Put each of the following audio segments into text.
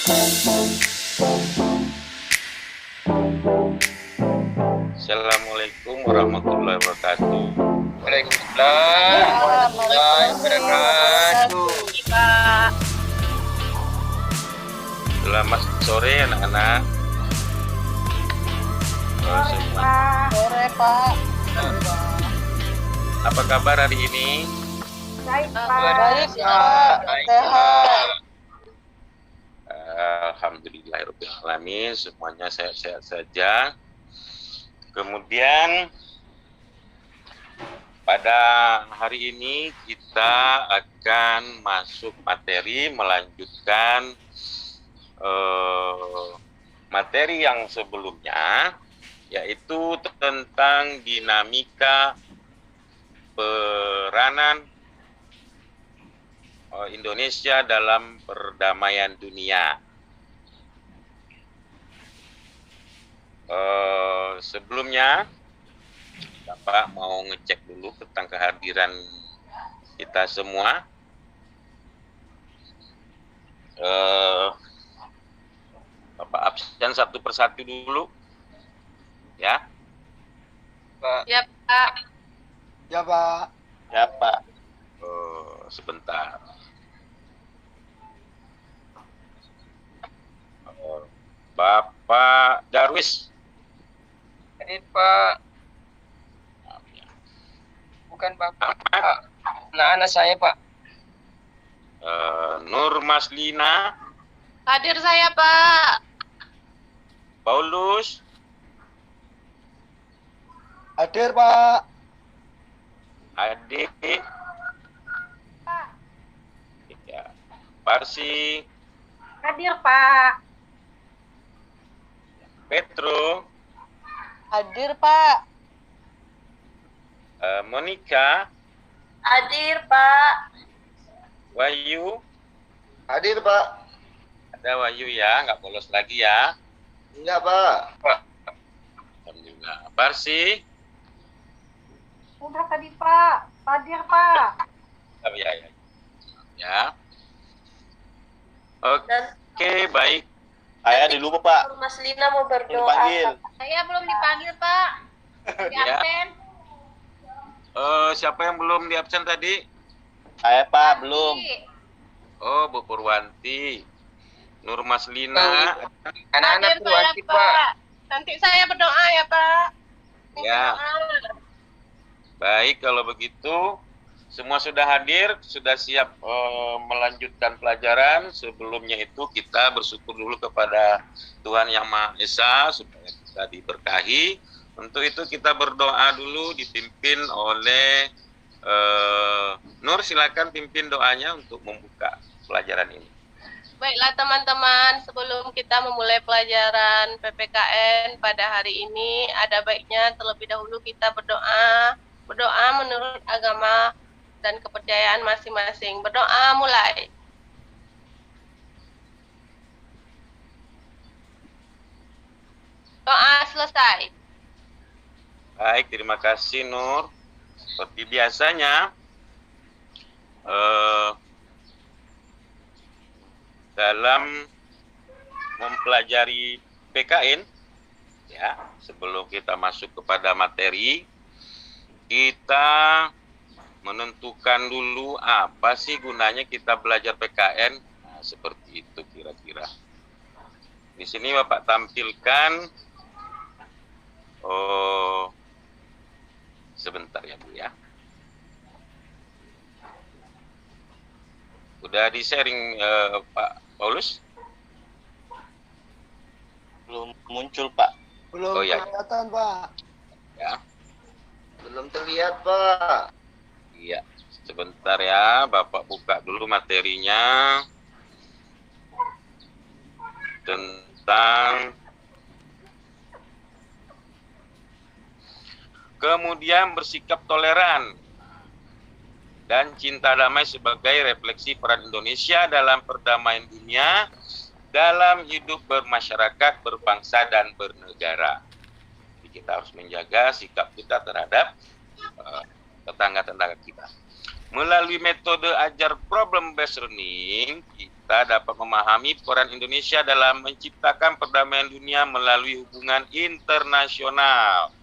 Assalamualaikum warahmatullahi wabarakatuh. Waalaikumsalam warahmatullahi wabarakatuh. Pak. Selamat sore anak-anak. Sore, Pak. Apa kabar hari ini? Baik, Baik, Pak. Baik, Sehat. Alhamdulillahirrahmanirrahim, semuanya sehat-sehat saja. Kemudian pada hari ini kita akan masuk materi, melanjutkan materi yang sebelumnya, yaitu tentang dinamika peranan Indonesia dalam perdamaian dunia. Sebelumnya, Bapak mau ngecek dulu tentang kehadiran kita semua. Bapak absen satu persatu dulu, ya. Pak. Ya, Pak. Ya, Pak. Ya, Pak. Sebentar. Bapak Darwis. Ini Pak, bukan Bapak. Anak-anak saya, Pak. Nur Maslina. Hadir saya, Pak. Paulus. Hadir, Pak. Adik. Ya. Parsi. Hadir, Pak. Petro. Hadir, Pak. Monica. Hadir, Pak. Wahyu. Hadir, Pak. Ada Wahyu ya, nggak bolos lagi ya. Enggak, Pak. Alhamdulillah. Parsi. Udah tadi, Pak. Hadir, Pak. Ya. Oke, baik. Saya dulu Pak. Mas Lina mau berdoa. Dipanggil. Saya belum dipanggil, Pak. Di Ya. absen. Siapa yang belum di absen tadi? Saya Pak belum. Oh, Bu Purwanti. Nur Maslina. Hadir Anak-anak saya, Purwanti, Pak. Nanti saya berdoa ya, Pak. Ya. Baik, kalau begitu semua sudah hadir, sudah siap melanjutkan pelajaran. Sebelumnya itu kita bersyukur dulu kepada Tuhan Yang Maha Esa supaya kita diberkahi. Untuk itu kita berdoa dulu dipimpin oleh Nur, silakan pimpin doanya untuk membuka pelajaran ini. Baiklah teman-teman, sebelum kita memulai pelajaran PPKN pada hari ini, ada baiknya terlebih dahulu kita berdoa menurut agama dan kepercayaan masing-masing. Berdoa mulai. Doa selesai. Baik, terima kasih Nur. Seperti biasanya, dalam mempelajari PKN, ya, sebelum kita masuk kepada materi, kita menentukan dulu apa sih gunanya kita belajar PKN. Nah, seperti itu kira-kira. Di sini Bapak tampilkan, sebentar ya Bu ya. Udah di-sharing Pak Paulus? Belum muncul Pak. Belum Oh, ya. kelihatan, Pak. Ya. Belum terlihat, Pak. Iya, sebentar ya, Bapak buka dulu materinya tentang kemudian bersikap toleran dan cinta damai sebagai refleksi peran Indonesia dalam perdamaian dunia dalam hidup bermasyarakat, berbangsa, dan bernegara. Jadi kita harus menjaga sikap kita terhadap tetangga-tetangga kita. Melalui metode ajar problem based learning, kita dapat memahami peran Indonesia dalam menciptakan perdamaian dunia melalui hubungan internasional.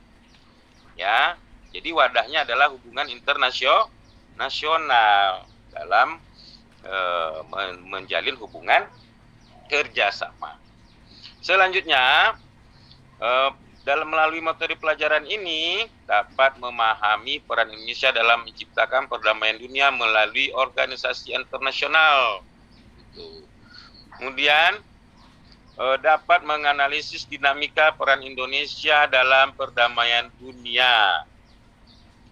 Ya, jadi wadahnya adalah hubungan internasional dalam menjalin hubungan kerjasama. Selanjutnya, dalam melalui materi pelajaran ini dapat memahami peran Indonesia dalam menciptakan perdamaian dunia melalui organisasi internasional. Kemudian dapat menganalisis dinamika peran Indonesia dalam perdamaian dunia.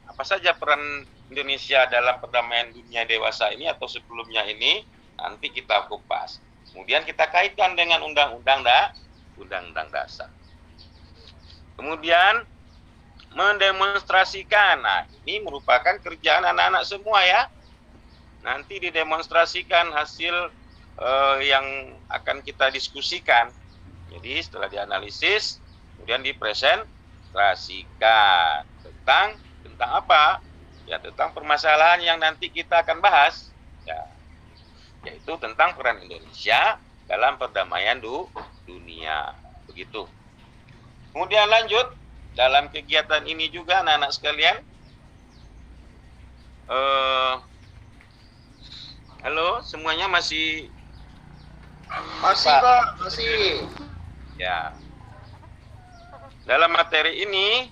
Apa saja peran Indonesia dalam perdamaian dunia dewasa ini atau sebelumnya ini nanti kita kupas. Kemudian kita kaitkan dengan undang-undang dasar. Kemudian mendemonstrasikan. Nah, ini merupakan kerjaan anak-anak semua ya. Nanti didemonstrasikan hasil yang akan kita diskusikan. Jadi setelah dianalisis, kemudian dipresentasikan tentang apa? Ya, tentang permasalahan yang nanti kita akan bahas. Ya, yaitu tentang peran Indonesia dalam perdamaian dunia. Begitu. Kemudian lanjut, dalam kegiatan ini juga anak-anak sekalian, halo, semuanya masih Pak, masih. Ya. Dalam materi ini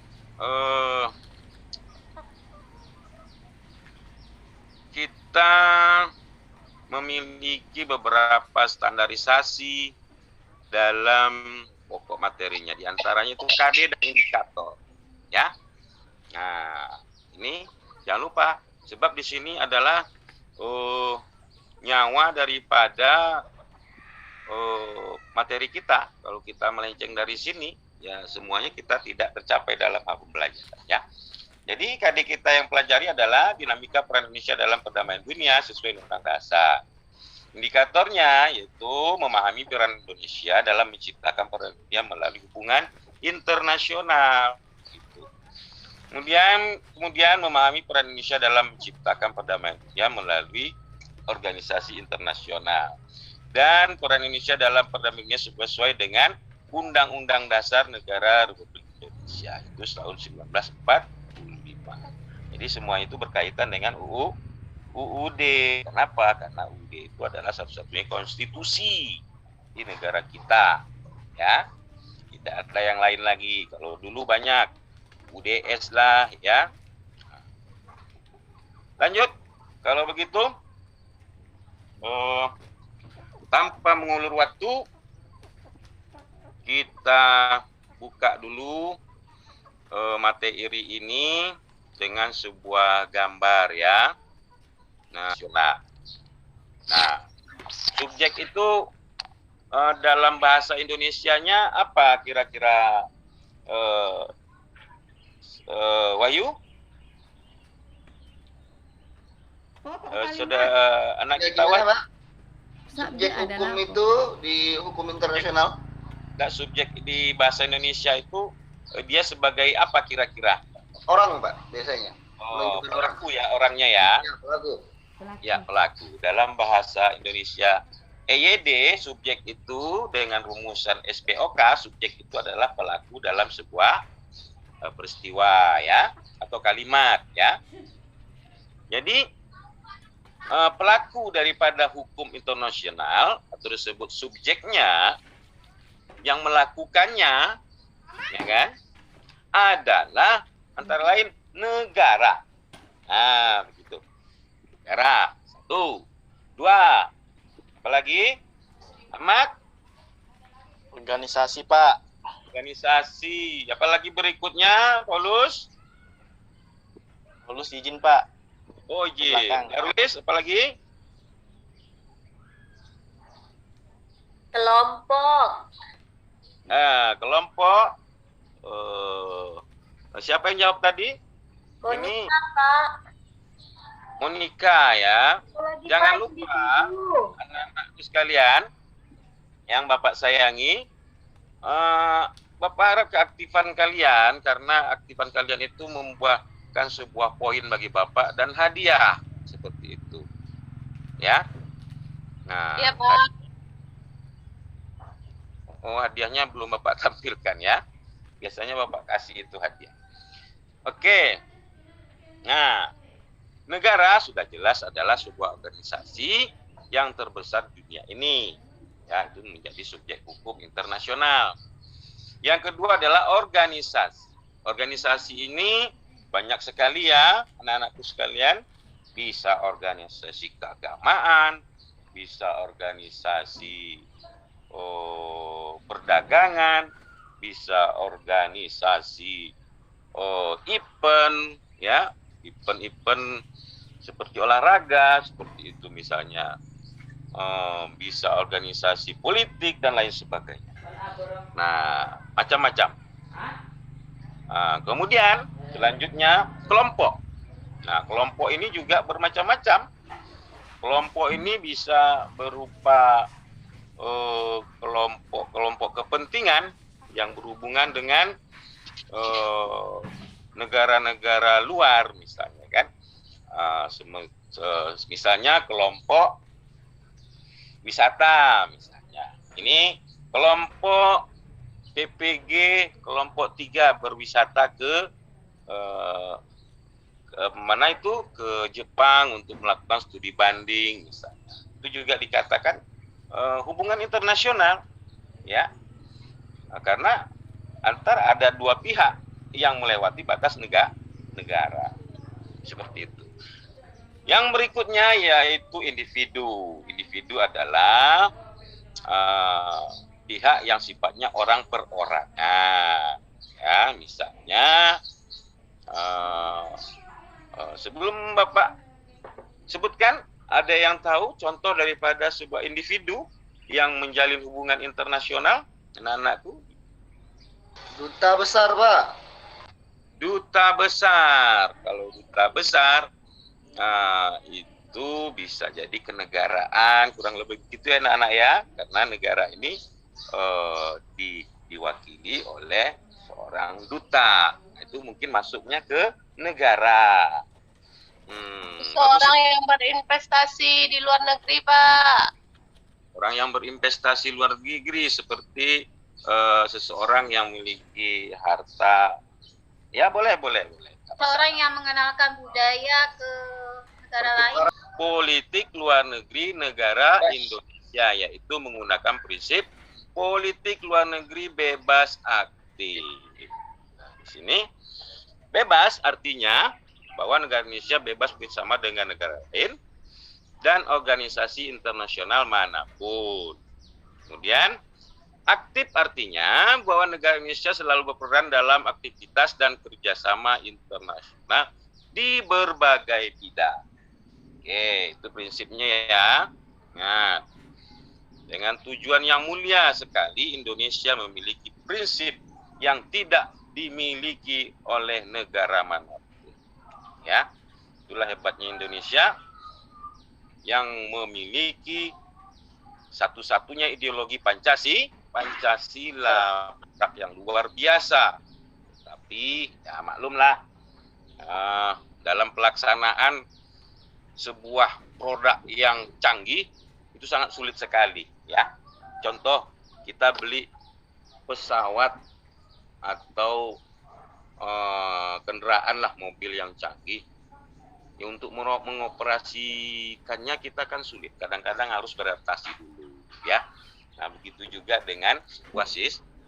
kita memiliki beberapa standarisasi dalam pokok materinya. Di antaranya itu KD dan indikator. Ya. Nah, ini jangan lupa sebab di sini adalah nyawa daripada materi kita. Kalau kita melenceng dari sini, ya semuanya kita tidak tercapai dalam hal pembelajaran. Ya. Jadi KD kita yang pelajari adalah dinamika peran Indonesia dalam perdamaian dunia sesuai Undang-Undang Dasar. Indikatornya yaitu memahami peran Indonesia dalam menciptakan perdamaian dunia melalui hubungan internasional. Gitu. Kemudian memahami peran Indonesia dalam menciptakan perdamaian dunia melalui organisasi internasional. Dan peran Indonesia dalam perdamaian dunia sesuai dengan Undang-Undang Dasar Negara Republik Indonesia itu tahun 1945. Jadi semua itu berkaitan dengan UUD. Kenapa? Karena UUD itu adalah satu-satunya konstitusi di negara kita. Ya, tidak ada yang lain lagi. Kalau dulu banyak UDS lah, ya. Lanjut. Kalau begitu, tanpa mengulur waktu, kita buka dulu materi ini dengan sebuah gambar ya. Nah, subjek itu dalam bahasa Indonesianya apa kira-kira, Wahyu? Sudah anak kita Wahyu? Subjek hukum itu di hukum internasional? Enggak, subjek di bahasa Indonesia itu dia sebagai apa kira-kira? Orang, Pak, biasanya. Oh, pelaku ya, orangnya ya. Ya, pelaku. Ya, pelaku. Dalam bahasa Indonesia EYD, subjek itu dengan rumusan SPOK, subjek itu adalah pelaku dalam sebuah peristiwa ya, atau kalimat ya. Jadi pelaku daripada hukum internasional atau disebut subjeknya yang melakukannya, ya kan, adalah antara lain negara. Nah, begitu. Negara. 1, 2. Apalagi? Ahmad? Organisasi, Pak. Organisasi. Apalagi berikutnya, Paulus? Lulus izin, Pak. Oh, izin. Darwis, apalagi? Kelompok. Nah, kelompok. Siapa yang jawab tadi? Monika, Pak. Monika ya. Lagi Jangan Pak, lupa anak-anak sekalian yang Bapak sayangi, Bapak harap keaktifan kalian, karena aktifan kalian itu membuahkan sebuah poin bagi Bapak dan hadiah seperti itu. Ya. Nah, Iya, Pak. oh, hadiahnya belum Bapak tampilkan ya. Biasanya Bapak kasih itu hadiah. Oke. Nah, negara sudah jelas adalah sebuah organisasi yang terbesar di dunia ini. Ya, itu menjadi subjek hukum internasional. Yang kedua adalah organisasi. Organisasi ini banyak sekali ya, anak-anakku sekalian. Bisa organisasi keagamaan, bisa organisasi perdagangan, bisa organisasi event, ya, event-event seperti olahraga, seperti itu misalnya, bisa organisasi politik dan lain sebagainya. Nah, macam-macam. Kemudian selanjutnya kelompok. Nah, kelompok ini juga bermacam-macam. Kelompok ini bisa berupa kelompok kepentingan yang berhubungan dengan negara-negara luar, misalnya kan. Misalnya kelompok wisata, misalnya. Ini kelompok PPG kelompok 3 berwisata ke mana itu, ke Jepang untuk melakukan studi banding misalnya. Itu juga dikatakan hubungan internasional, ya. Karena ada dua pihak yang melewati batas negara. Seperti itu. Yang berikutnya yaitu individu. Individu adalah pihak yang sifatnya orang perorangan, ya. Misalnya sebelum Bapak sebutkan, ada yang tahu contoh daripada sebuah individu yang menjalin hubungan internasional, anak-anakku? Duta besar, Pak. Duta besar. Kalau duta besar, itu bisa jadi kenegaraan, kurang lebih gitu ya anak-anak ya, karena negara ini diwakili oleh seorang duta. Itu mungkin masuknya ke negara. Seorang yang berinvestasi di luar negeri, Pak. Orang yang berinvestasi luar negeri seperti seseorang yang memiliki harta. Ya, boleh. Seorang yang mengenalkan budaya ke negara lain. Politik luar negeri negara Indonesia, yaitu menggunakan prinsip politik luar negeri bebas aktif. Nah, di sini bebas artinya bahwa negara Indonesia bebas bersama dengan negara lain dan organisasi internasional manapun. Kemudian aktif artinya bahwa negara Indonesia selalu berperan dalam aktivitas dan kerjasama internasional di berbagai bidang. Oke, itu prinsipnya ya. Nah, dengan tujuan yang mulia sekali, Indonesia memiliki prinsip yang tidak dimiliki oleh negara manapun. Ya, itulah hebatnya Indonesia yang memiliki satu-satunya ideologi Pancasila yang luar biasa. Tapi ya maklumlah, dalam pelaksanaan sebuah produk yang canggih itu sangat sulit sekali, ya. Contoh, kita beli pesawat atau kendaraan lah, mobil yang canggih, ya untuk mengoperasikannya kita kan sulit, kadang-kadang harus beradaptasi dulu, ya. Nah, begitu juga dengan sebuah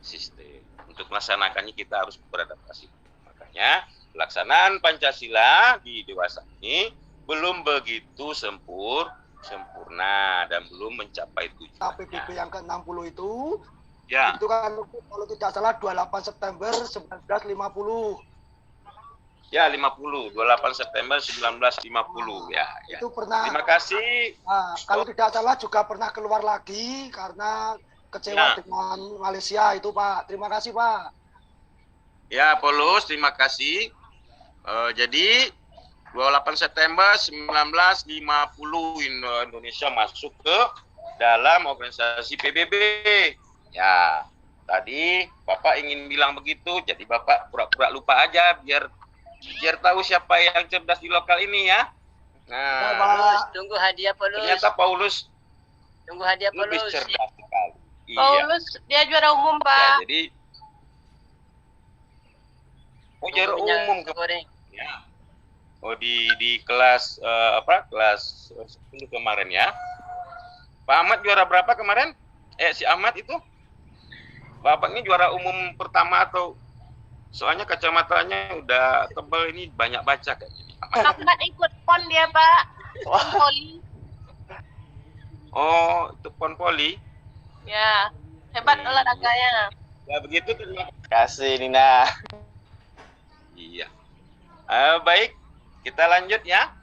sistem. Untuk melaksanakannya kita harus beradaptasi. Makanya pelaksanaan Pancasila di dewasa ini belum begitu sempurna dan belum mencapai tujuannya. PBB yang ke-60 itu, ya, itu kan kalau tidak salah 28 September 1950. Ya, 50. 28 September 1950. Ya. Itu pernah. Terima kasih. Kalau tidak salah juga pernah keluar lagi karena kecewa dengan Malaysia itu, Pak. Terima kasih, Pak. Ya, Paulus, terima kasih. Jadi 28 September 1950 Indonesia masuk ke dalam organisasi PBB. Ya, tadi Bapak ingin bilang begitu, jadi Bapak pura-pura lupa aja biar tahu siapa yang cerdas di lokal ini ya. Nah, Paulus, tunggu hadiah Paulus. ternyata Paulus Tunggu hadiah Lebih Paulus. cerdas sekali. Iya. Paulus dia juara umum, Ya, Pak. jadi juara Tunggu minyak umum goreng. ya. Oh di kelas kelas 10 kemarin ya. Pak Ahmad juara berapa kemarin? Si Ahmad itu Bapak ini juara umum pertama atau soalnya kacamatanya udah tebal ini banyak baca kayak gini. Ahmad ikut PON dia, Pak. PON Poli. Oh, itu pon poli. Ya, hebat Iya. olahraganya. Ya begitu terima Kasih Nina. Iya. Baik, kita lanjut ya.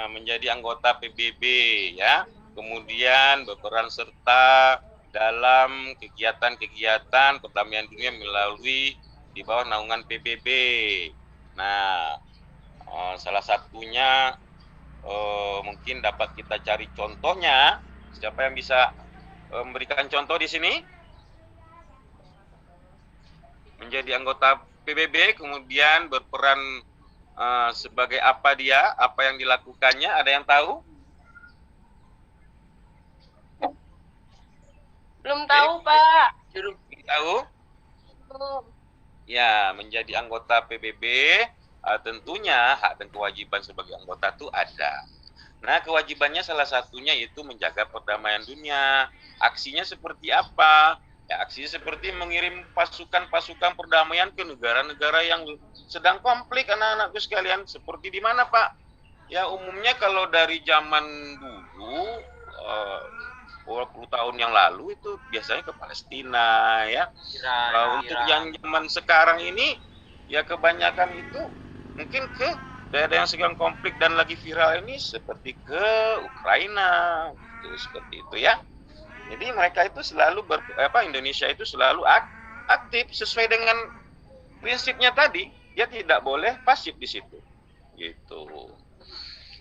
Menjadi anggota PBB ya. Kemudian berperan serta dalam kegiatan-kegiatan perdamaian dunia melalui di bawah naungan PBB. Nah, salah satunya mungkin dapat kita cari contohnya. Siapa yang bisa memberikan contoh di sini? Menjadi anggota PBB, kemudian berperan sebagai apa dia, apa yang dilakukannya, ada yang tahu? Belum tahu, Pak. Juru Tahu? Belum. Ya, menjadi anggota PBB tentunya hak dan kewajiban sebagai anggota itu ada. Nah, kewajibannya salah satunya itu menjaga perdamaian dunia. Aksinya seperti apa? Ya, aksinya seperti mengirim pasukan-pasukan perdamaian ke negara-negara yang sedang konflik, anak-anakku sekalian. Seperti di mana, Pak? Ya, umumnya kalau dari zaman dulu, 20 tahun yang lalu itu biasanya ke Palestina, ya. Untuk yang zaman sekarang ini, ya kebanyakan itu mungkin ke daerah yang sedang konflik dan lagi viral ini seperti ke Ukraina, gitu, seperti itu ya. Jadi mereka itu selalu Indonesia itu selalu aktif sesuai dengan prinsipnya tadi, dia tidak boleh pasif di situ, gitu.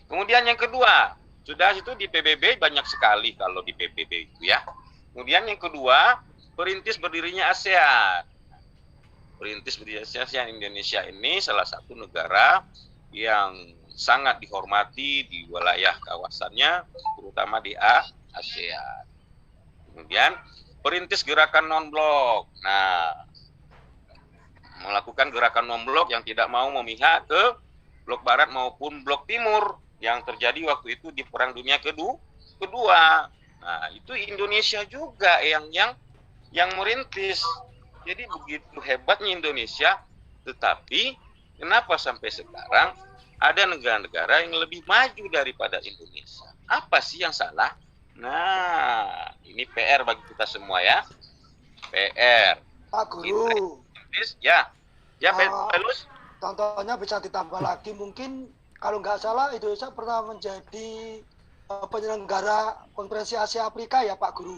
Kemudian yang kedua, sudah itu di PBB banyak sekali kalau di PBB itu ya. Kemudian yang kedua, perintis berdirinya ASEAN. Perintis berdirinya ASEAN, Indonesia ini salah satu negara yang sangat dihormati di wilayah kawasannya, terutama di ASEAN. Kemudian perintis gerakan non-blok. Nah, melakukan gerakan non-blok yang tidak mau memihak ke blok barat maupun blok timur yang terjadi waktu itu di Perang Dunia Kedua. Nah, itu Indonesia juga yang merintis. Jadi begitu hebatnya Indonesia, tetapi kenapa sampai sekarang ada negara-negara yang lebih maju daripada Indonesia? Apa sih yang salah? Nah, ini PR bagi kita semua ya. PR. Pak Guru, Ya, Ah. Pelus. contohnya bisa ditambah lagi mungkin kalau nggak salah Indonesia pernah menjadi penyelenggara konferensi Asia Afrika ya Pak Guru.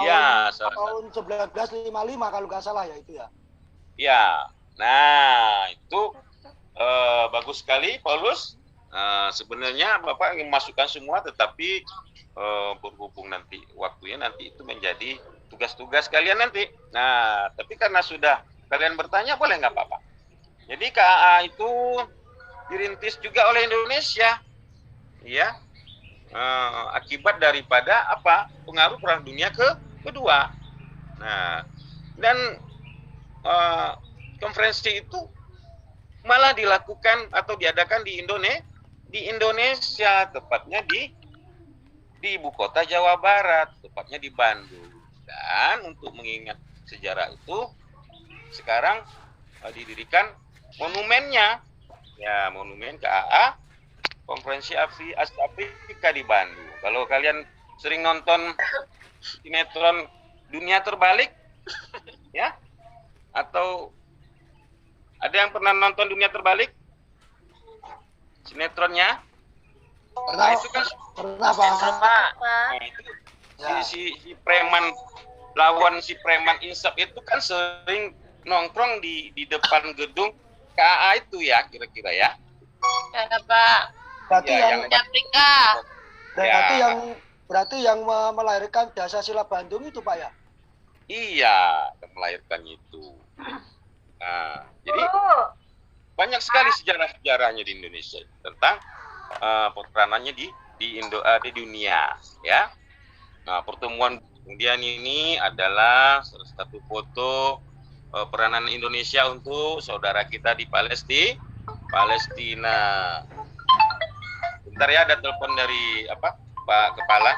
Ya, tahun 1955 kalau nggak salah ya itu ya. Ya, nah itu bagus sekali, Paulus. Sebenarnya Bapak ingin masukkan semua, tetapi berhubung nanti waktunya nanti itu menjadi tugas-tugas kalian nanti. Nah, tapi karena sudah kalian bertanya, boleh nggak apa-apa. Jadi KAA itu dirintis juga oleh Indonesia, ya. Akibat daripada apa? Pengaruh Perang Dunia Kedua. Nah, dan konferensi itu malah dilakukan atau diadakan di Indonesia, tepatnya di ibu kota Jawa Barat, tepatnya di Bandung. Dan untuk mengingat sejarah itu, sekarang didirikan monumennya, ya, monumen KAA Konferensi Asia Afrika di Bandung. Kalau kalian sering nonton sinetron Dunia Terbalik, ya, atau ada yang pernah nonton Dunia Terbalik? Sinetronnya? Pernah, Nah, itu kan pernah Pak. nah, itu Ya. si preman lawan si preman insaf itu kan sering nongkrong di depan gedung KAA itu ya, kira-kira ya. Ya, Pak. Berarti Ya, yang Di Afrika. Ya. berarti yang melahirkan Dasar Sila Bandung itu Pak ya. Iya, yang melahirkan itu. Nah, jadi banyak sekali sejarah-sejarahnya di Indonesia tentang peperanannya di dunia, ya. Nah, pertemuan kemudian ini adalah salah satu foto peranan Indonesia untuk saudara kita di Palestina. Bentar ya, ada telepon dari Pak Kepala.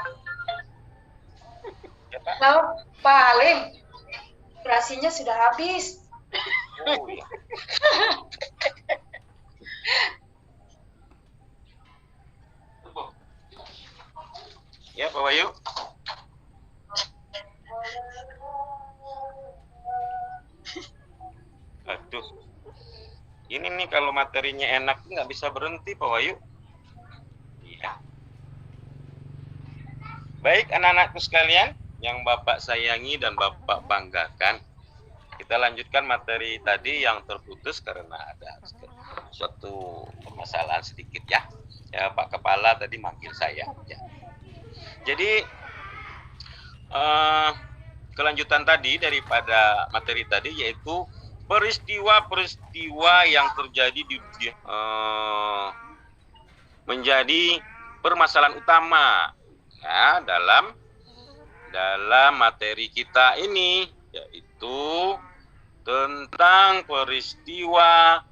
Ya, Pak. Pak Halim, terasinya sudah habis. Oh, iya. Ya, Pak Wahyu. Aduh, ini nih kalau materinya enak nggak bisa berhenti, Pak Wahyu. Iya. Baik, anak-anakku sekalian yang Bapak sayangi dan Bapak banggakan, kita lanjutkan materi tadi yang terputus karena ada suatu permasalahan sedikit ya. Ya, Pak Kepala tadi manggil saya. Ya. Jadi kelanjutan tadi daripada materi tadi yaitu peristiwa-peristiwa yang terjadi di menjadi permasalahan utama ya dalam materi kita ini, yaitu tentang peristiwa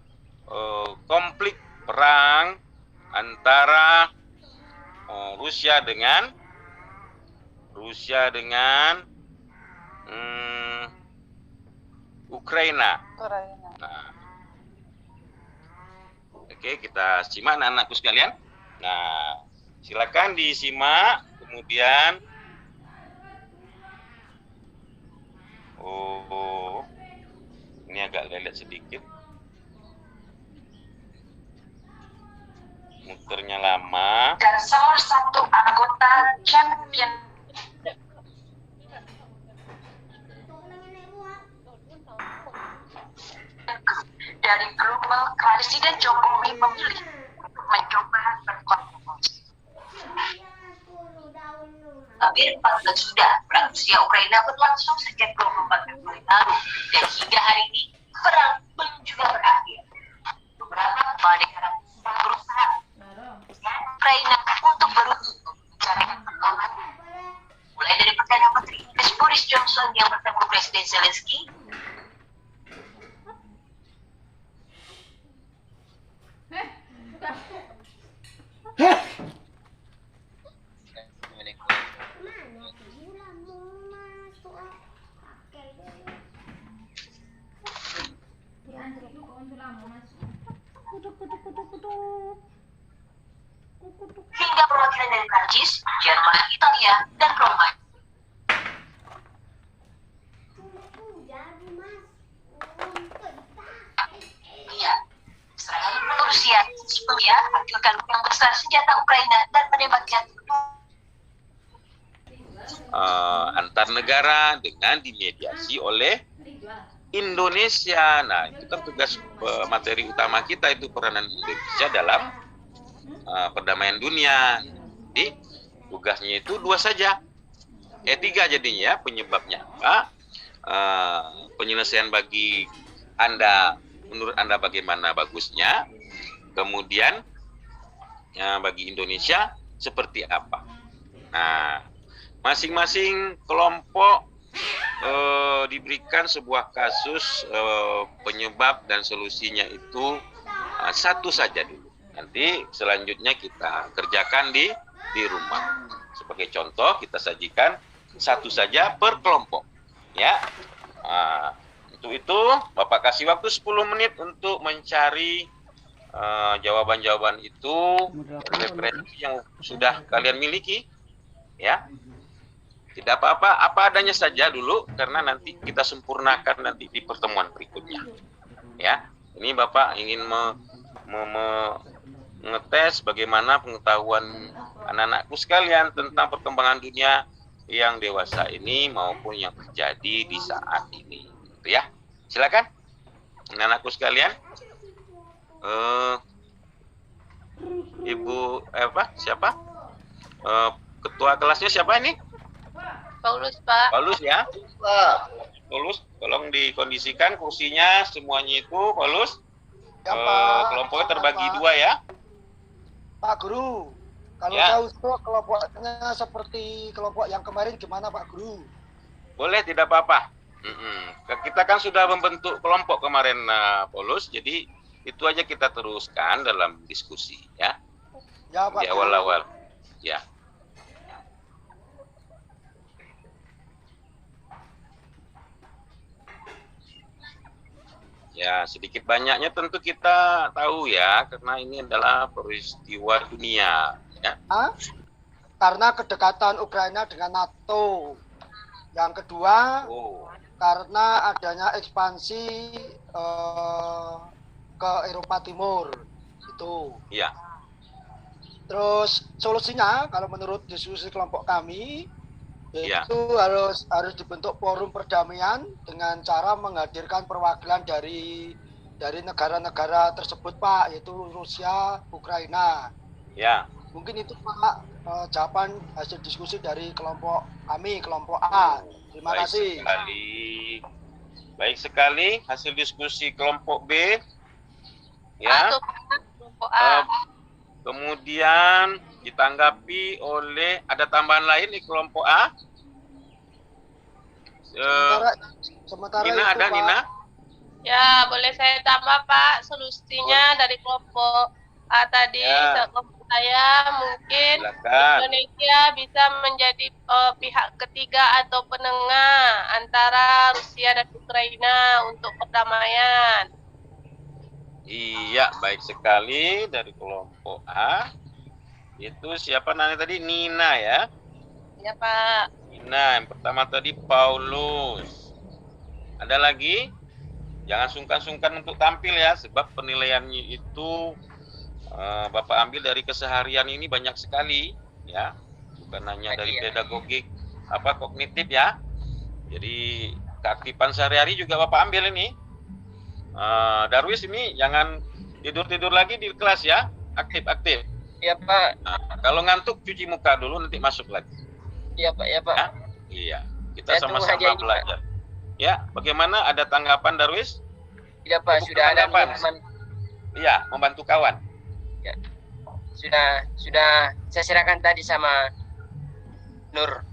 konflik perang antara Rusia dengan Ukraina. Nah, oke, kita simak anak-anakku sekalian. Nah, silakan disimak. Kemudian, ini agak lelet sedikit. Muternya lama. Dan salah satu anggota champion dari Global Presiden Jokowi memilih mencoba berkontribusi. Hampir 4 bulan sudah perang Rusia Ukraina berlangsung sejak 24 Februari lalu dan hingga hari ini perang belum juga berakhir. Beberapa kepala negara berusaha Ukraina untuk berusaha mencarikan pertolongan, mulai dari Perdana Menteri Inggris Boris Johnson yang bertemu Presiden Zelensky. Hingga perwakilan dari Prancis, Jerman, Italia, dan Roma. Iya, serangan Rusia sebelumnya hancurkan gudang besar senjata Ukraina dan menembak jatuh Antar negara dengan dimediasi oleh Indonesia. Nah, itu kan tugas materi utama kita, itu peranan Indonesia dalam perdamaian dunia. Jadi tugasnya itu 2 saja, 3 jadinya. Penyebabnya apa? Penyelesaian bagi Anda, menurut Anda bagaimana bagusnya, kemudian bagi Indonesia seperti apa. Nah, masing-masing kelompok diberikan sebuah kasus penyebab dan solusinya itu satu saja dulu. Nanti selanjutnya kita kerjakan di rumah. Sebagai contoh kita sajikan satu saja per kelompok. Ya. Untuk itu Bapak kasih waktu 10 menit untuk mencari jawaban-jawaban itu, referensi yang sudah kalian miliki. Ya. Tidak apa-apa, apa adanya saja dulu, karena nanti kita sempurnakan nanti di pertemuan berikutnya. Ya, ini Bapak ingin mengetes bagaimana pengetahuan anak-anakku sekalian tentang perkembangan dunia yang dewasa ini maupun yang terjadi di saat ini. Gitu ya, silakan anak-anakku sekalian. Ibu siapa? Ketua kelasnya siapa ini? Paulus, Pak. Paulus ya. Paulus, tolong dikondisikan kursinya semuanya itu, Paulus. Ya, Pak. Kelompoknya terbagi Pak. 2 ya. Pak Guru. Kalau Ya. saya usul kelompoknya seperti kelompok yang kemarin gimana Pak Guru? Boleh, tidak apa-apa. Kita kan sudah membentuk kelompok kemarin, Paulus, jadi itu aja kita teruskan dalam diskusi ya Ya Pak di Guru. awal-awal. Ya. Ya, sedikit banyaknya tentu kita tahu ya, karena ini adalah peristiwa dunia. Ya. Karena kedekatan Ukraina dengan NATO. Yang kedua, Oh, karena adanya ekspansi ke Eropa Timur. Itu. iya, Terus solusinya kalau menurut diskusi kelompok kami Iya. itu harus dibentuk forum perdamaian dengan cara menghadirkan perwakilan dari negara-negara tersebut Pak, yaitu Rusia, Ukraina. ya. Mungkin itu Pak jawaban hasil diskusi dari kelompok kami, kelompok A. Terima Baik kasih. sekali. Baik sekali hasil diskusi kelompok B. Ya. Atau kelompok A. Kemudian ditanggapi oleh, ada tambahan lain di kelompok A? Sementara Nina itu ada, Pak. Nina? Ya, boleh saya tambah Pak solusinya dari kelompok A tadi. Ya. Kelompok saya mungkin Silakan. Indonesia bisa menjadi pihak ketiga atau penengah antara Rusia dan Ukraina untuk perdamaian. Iya, baik sekali dari kelompok A. Itu siapa namanya tadi? Nina ya. Ya Pak. Nina, yang pertama tadi Paulus. Ada lagi? Jangan sungkan-sungkan untuk tampil ya, sebab penilaiannya itu Bapak ambil dari keseharian ini banyak sekali ya. Bukan hanya dari pedagogik kognitif ya. Jadi keaktifan sehari-hari juga Bapak ambil ini. Darwis ini jangan tidur-tidur lagi di kelas ya, aktif-aktif. Iya Pak. Nah, kalau ngantuk cuci muka dulu, nanti masuk lagi. Iya Pak. Iya Pak. Ya? Iya, kita Saya tunggu sama-sama hadiah ini, belajar. Ya, bagaimana? Ada tanggapan Darwis? Iya Pak. Bukan Sudah ada tanggapan. teman. Iya, membantu kawan. Ya. Sudah saya serahkan tadi sama Nur.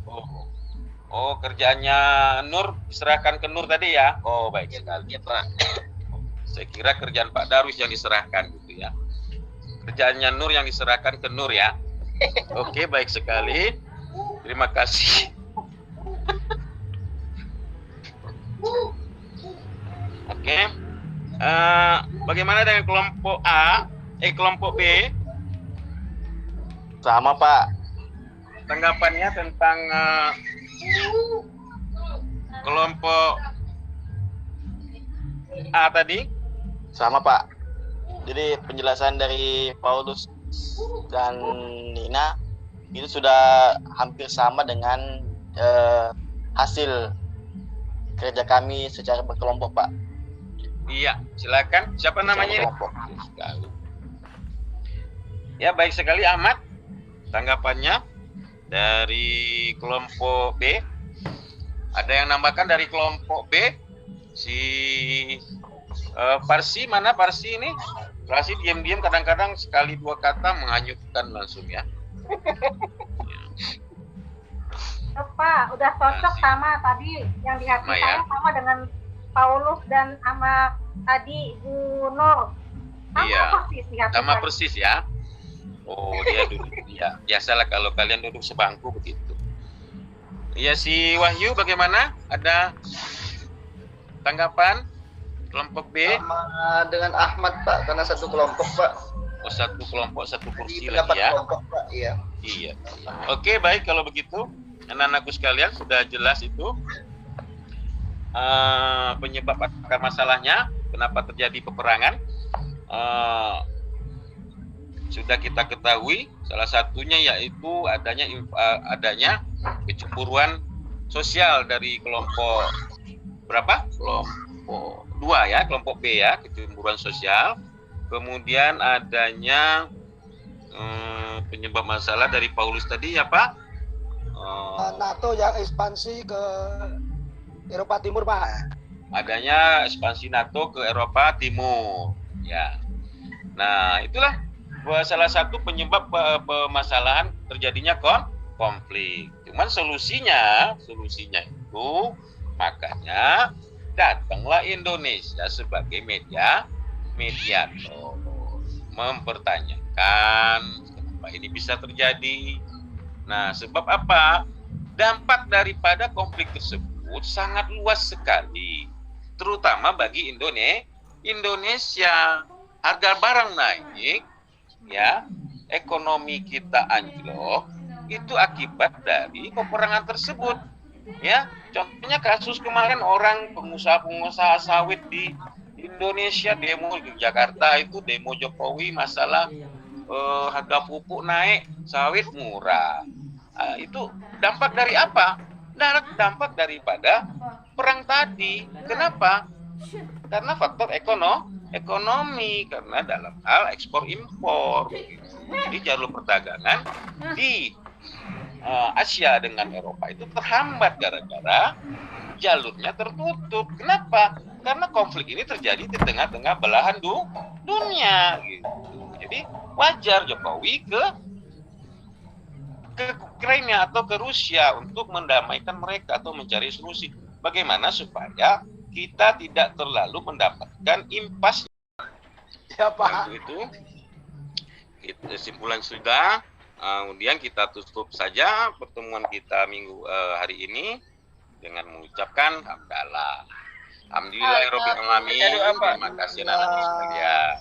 Oh, kerjaannya Nur diserahkan ke Nur tadi ya? Oh, baik sekali. Iya Pak. Saya kira kerjaan Pak Darwis yang diserahkan gitu ya. Kerjaannya Nur yang diserahkan ke Nur ya. Oke, baik sekali. Terima kasih. Oke. Bagaimana dengan kelompok A? Kelompok B? Sama Pak. Tanggapannya tentang kelompok A tadi? Sama Pak. Jadi penjelasan dari Paulus dan Nina itu sudah hampir sama dengan hasil kerja kami secara berkelompok Pak. Iya, silakan. Siapa namanya ini? Berkelompok. Sekali. Ya, baik sekali Ahmad. Tanggapannya dari kelompok B. Ada yang nambahkan dari kelompok B? Si Parsi, mana Parsi ini? Parsi diam-diam kadang-kadang sekali dua kata menghanyutkan langsung ya. Pak, udah cocok sama tadi yang di hati Sama ya? saya sama dengan Paulus dan sama tadi Bu Nur. Sama Iya. persis di hati Sama saya. persis ya. Oh, dia duduk. Ya, biasalah kalau kalian duduk sebangku begitu. Iya, si Wahyu bagaimana? Ada tanggapan kelompok B? Sama dengan Ahmad Pak, karena satu kelompok Pak. Oh, satu kelompok, satu kursi Di lagi pendapat ya. kelompok Pak, iya. Iya. Oke, baik kalau begitu. Anak-anakku sekalian sudah jelas itu penyebab akar masalahnya, kenapa terjadi peperangan. Sudah kita ketahui, salah satunya yaitu adanya kecemburuan sosial dari kelompok berapa? Kelompok 2 ya, kelompok B ya, kecemburuan sosial. Kemudian adanya penyebab masalah dari Paulus tadi ya Pak? NATO yang ekspansi ke Eropa Timur Pak. Adanya ekspansi NATO ke Eropa Timur ya. Nah, itulah salah satu penyebab permasalahan terjadinya konflik. Cuman solusinya itu makanya datanglah Indonesia sebagai mediator, mempertanyakan kenapa ini bisa terjadi. Nah, sebab apa? Dampak daripada konflik tersebut sangat luas sekali, terutama bagi Indonesia. Harga barang naik, ya, ekonomi kita anjlok, itu akibat dari peperangan tersebut. Ya, contohnya kasus kemarin orang pengusaha sawit di Indonesia demo di Jakarta itu demo Jokowi masalah harga pupuk naik, sawit murah. Itu dampak dari apa? Dampak daripada perang tadi. Kenapa? Karena faktor ekonomi, karena dalam hal ekspor impor. Jadi jalur perdagangan di Asia dengan Eropa itu terhambat gara-gara jalurnya tertutup. Kenapa? Karena konflik ini terjadi di tengah-tengah belahan dunia gitu. Jadi wajar Jokowi ke Ukraina atau ke Rusia untuk mendamaikan mereka atau mencari solusi. Bagaimana supaya kita tidak terlalu mendapatkan impas. Ya Pak. Itu kesimpulan sudah. Kemudian kita tutup saja pertemuan kita hari ini dengan mengucapkan hamdalah. Alhamdulillahirobbilalamin. Terima kasih anak-anak sekalian.